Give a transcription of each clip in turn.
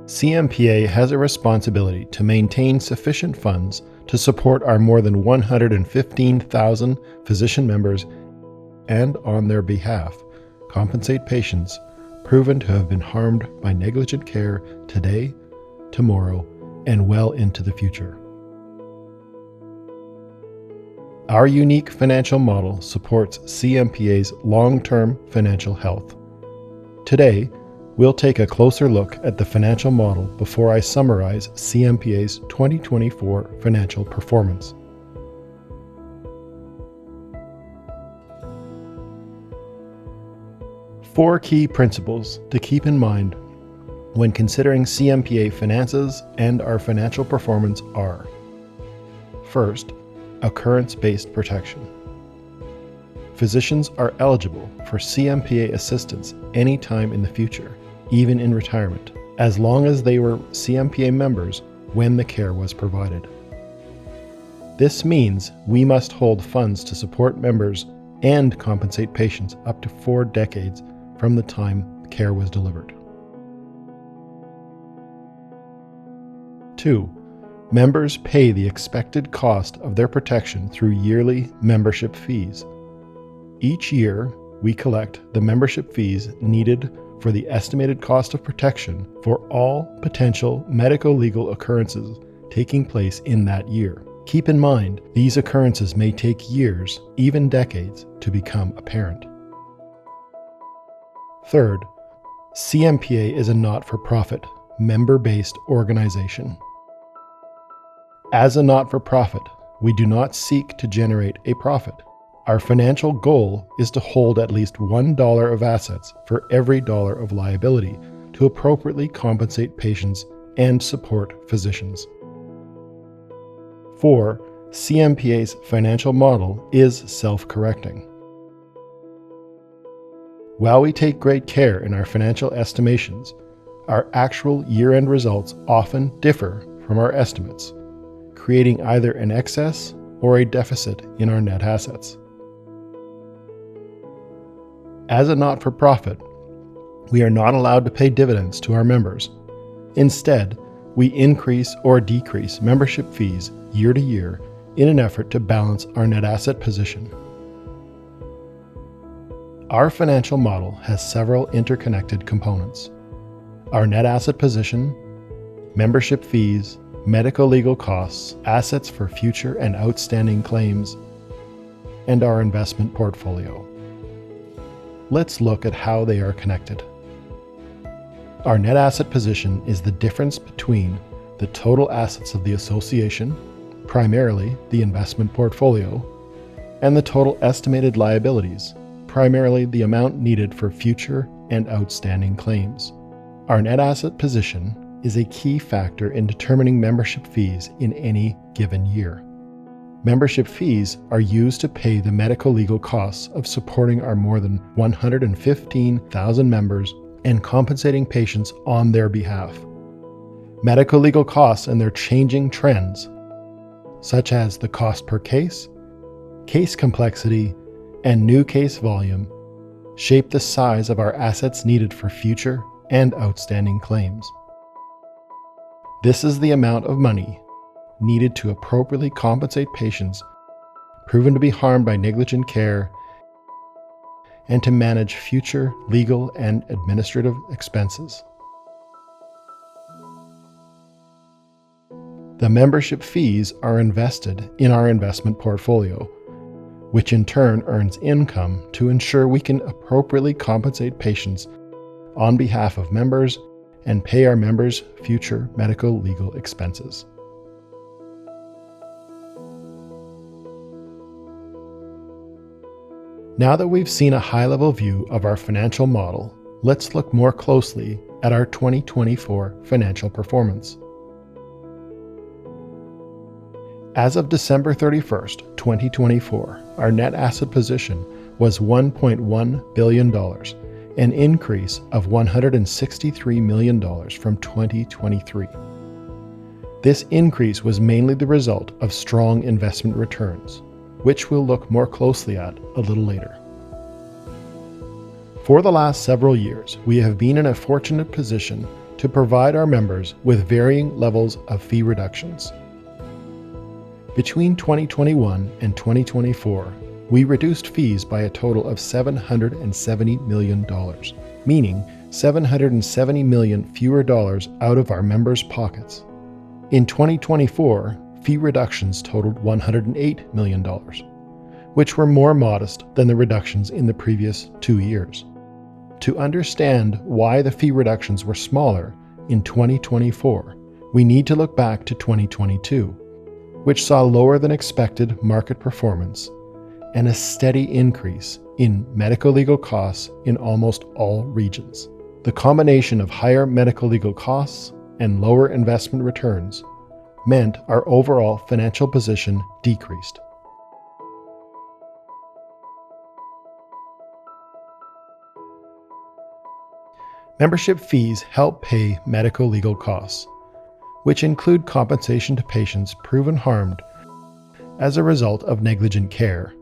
CMPA has a responsibility to maintain sufficient funds to support our more than 115,000 physician members and, on their behalf, compensate patients proven to have been harmed by negligent care today, tomorrow, and well into the future. Our unique financial model supports CMPA's long-term financial health. Today, we'll take a closer look at the financial model before I summarize CMPA's 2024 financial performance. Four key principles to keep in mind when considering CMPA finances and our financial performance are: first, occurrence-based protection. Physicians are eligible for CMPA assistance anytime in the future, even in retirement, as long as they were CMPA members when the care was provided. This means we must hold funds to support members and compensate patients up to 4 decades from the time care was delivered. 2. Members pay the expected cost of their protection through yearly membership fees. Each year, we collect the membership fees needed for the estimated cost of protection for all potential medico-legal occurrences taking place in that year. Keep in mind, these occurrences may take years, even decades, to become apparent. Third, CMPA is a not-for-profit, member-based organization. As a not-for-profit, we do not seek to generate a profit. Our financial goal is to hold at least $1 of assets for every dollar of liability to appropriately compensate patients and support physicians. 4. CMPA's financial model is self-correcting. While we take great care in our financial estimations, our actual year-end results often differ from our estimates, creating either an excess or a deficit in our net assets. As a not-for-profit, we are not allowed to pay dividends to our members. Instead, we increase or decrease membership fees year to year in an effort to balance our net asset position. Our financial model has several interconnected components: our net asset position, membership fees, medico-legal costs, assets for future and outstanding claims, and our investment portfolio. Let's look at how they are connected. Our net asset position is the difference between the total assets of the association, primarily the investment portfolio, and the total estimated liabilities, primarily the amount needed for future and outstanding claims. Our net asset position is a key factor in determining membership fees in any given year. Membership fees are used to pay the medico-legal costs of supporting our more than 115,000 members and compensating patients on their behalf. Medico-legal costs and their changing trends, such as the cost per case complexity, and new case volume, shape the size of our assets needed for future and outstanding claims. This is the amount of money needed to appropriately compensate patients proven to be harmed by negligent care and to manage future legal and administrative expenses. The membership fees are invested in our investment portfolio, which in turn earns income to ensure we can appropriately compensate patients on behalf of members and pay our members' future medico-legal expenses. Now that we've seen a high-level view of our financial model, let's look more closely at our 2024 financial performance. As of December 31st, 2024, our net asset position was $1.1 billion, an increase of $163 million from 2023. This increase was mainly the result of strong investment returns, which we'll look more closely at a little later. For the last several years, we have been in a fortunate position to provide our members with varying levels of fee reductions. Between 2021 and 2024, we reduced fees by a total of $770 million, meaning $770 million fewer dollars out of our members' pockets. In 2024, fee reductions totaled $108 million, which were more modest than the reductions in the previous 2 years. To understand why the fee reductions were smaller in 2024, we need to look back to 2022, which saw lower than expected market performance and a steady increase in medical legal costs in almost all regions. The combination of higher medical legal costs and lower investment returns meant our overall financial position decreased. Membership fees help pay medical legal costs, which include compensation to patients proven harmed as a result of negligent care,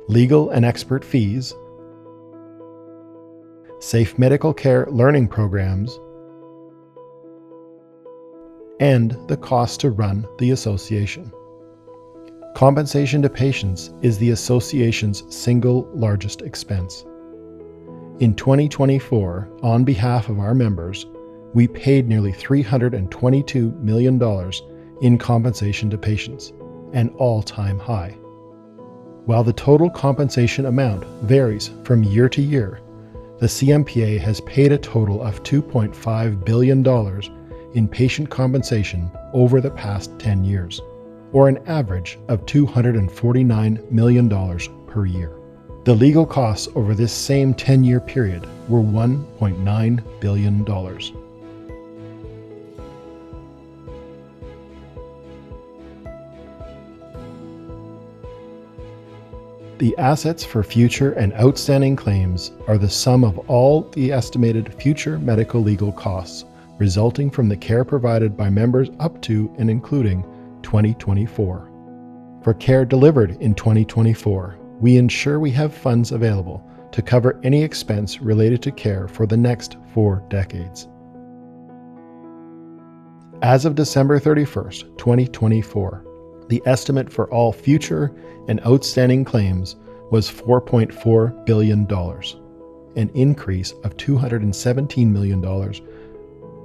legal and expert fees, safe medical care learning programs, and the cost to run the association. Compensation to patients is the association's single largest expense. In 2024, on behalf of our members, we paid nearly $322 million in compensation to patients, an all-time high. While the total compensation amount varies from year to year, the CMPA has paid a total of $2.5 billion in patient compensation over the past 10 years, or an average of $249 million per year. The legal costs over this same 10-year period were $1.9 billion. The assets for future and outstanding claims are the sum of all the estimated future medical legal costs resulting from the care provided by members up to and including 2024. For care delivered in 2024, we ensure we have funds available to cover any expense related to care for the next 4 decades. As of December 31st, 2024, the estimate for all future and outstanding claims was $4.4 billion, an increase of $217 million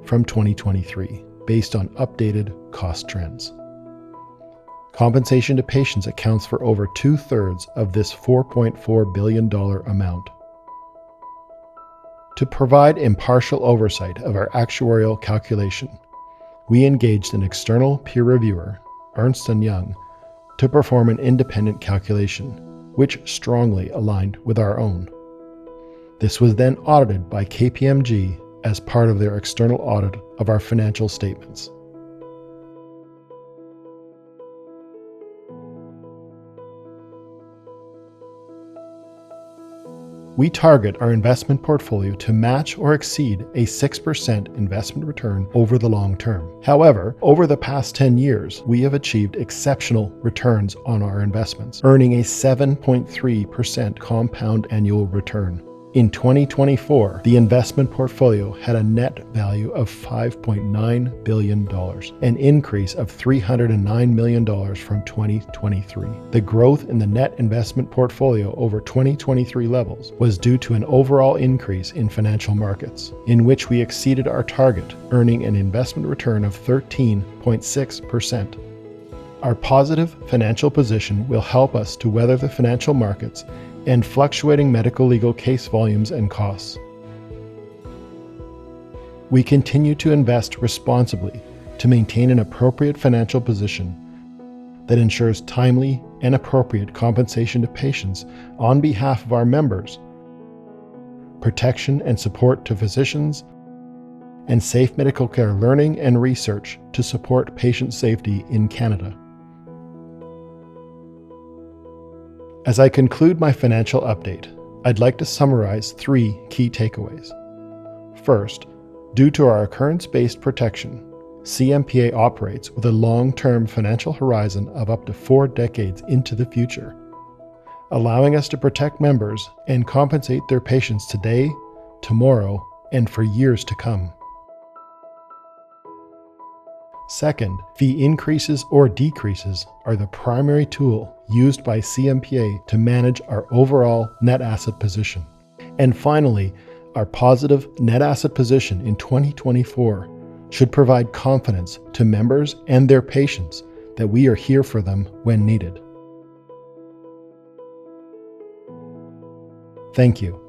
from 2023, based on updated cost trends. Compensation to patients accounts for over 2/3 of this $4.4 billion amount. To provide impartial oversight of our actuarial calculation, we engaged an external peer reviewer, Ernst & Young, to perform an independent calculation, which strongly aligned with our own. This was then audited by KPMG as part of their external audit of our financial statements. We target our investment portfolio to match or exceed a 6% investment return over the long term. However, over the past 10 years, we have achieved exceptional returns on our investments, earning a 7.3% compound annual return. In 2024, the investment portfolio had a net value of $5.9 billion, an increase of $309 million from 2023. The growth in the net investment portfolio over 2023 levels was due to an overall increase in financial markets, in which we exceeded our target, earning an investment return of 13.6%. Our positive financial position will help us to weather the financial markets and fluctuating medical legal case volumes and costs. We continue to invest responsibly to maintain an appropriate financial position that ensures timely and appropriate compensation to patients on behalf of our members, protection and support to physicians, and safe medical care learning and research to support patient safety in Canada. As I conclude my financial update, I'd like to summarize 3 key takeaways. First, due to our occurrence-based protection, CMPA operates with a long-term financial horizon of up to 4 decades into the future, allowing us to protect members and compensate their patients today, tomorrow, and for years to come. Second, fee increases or decreases are the primary tool used by CMPA to manage our overall net asset position. And finally, our positive net asset position in 2024 should provide confidence to members and their patients that we are here for them when needed. Thank you.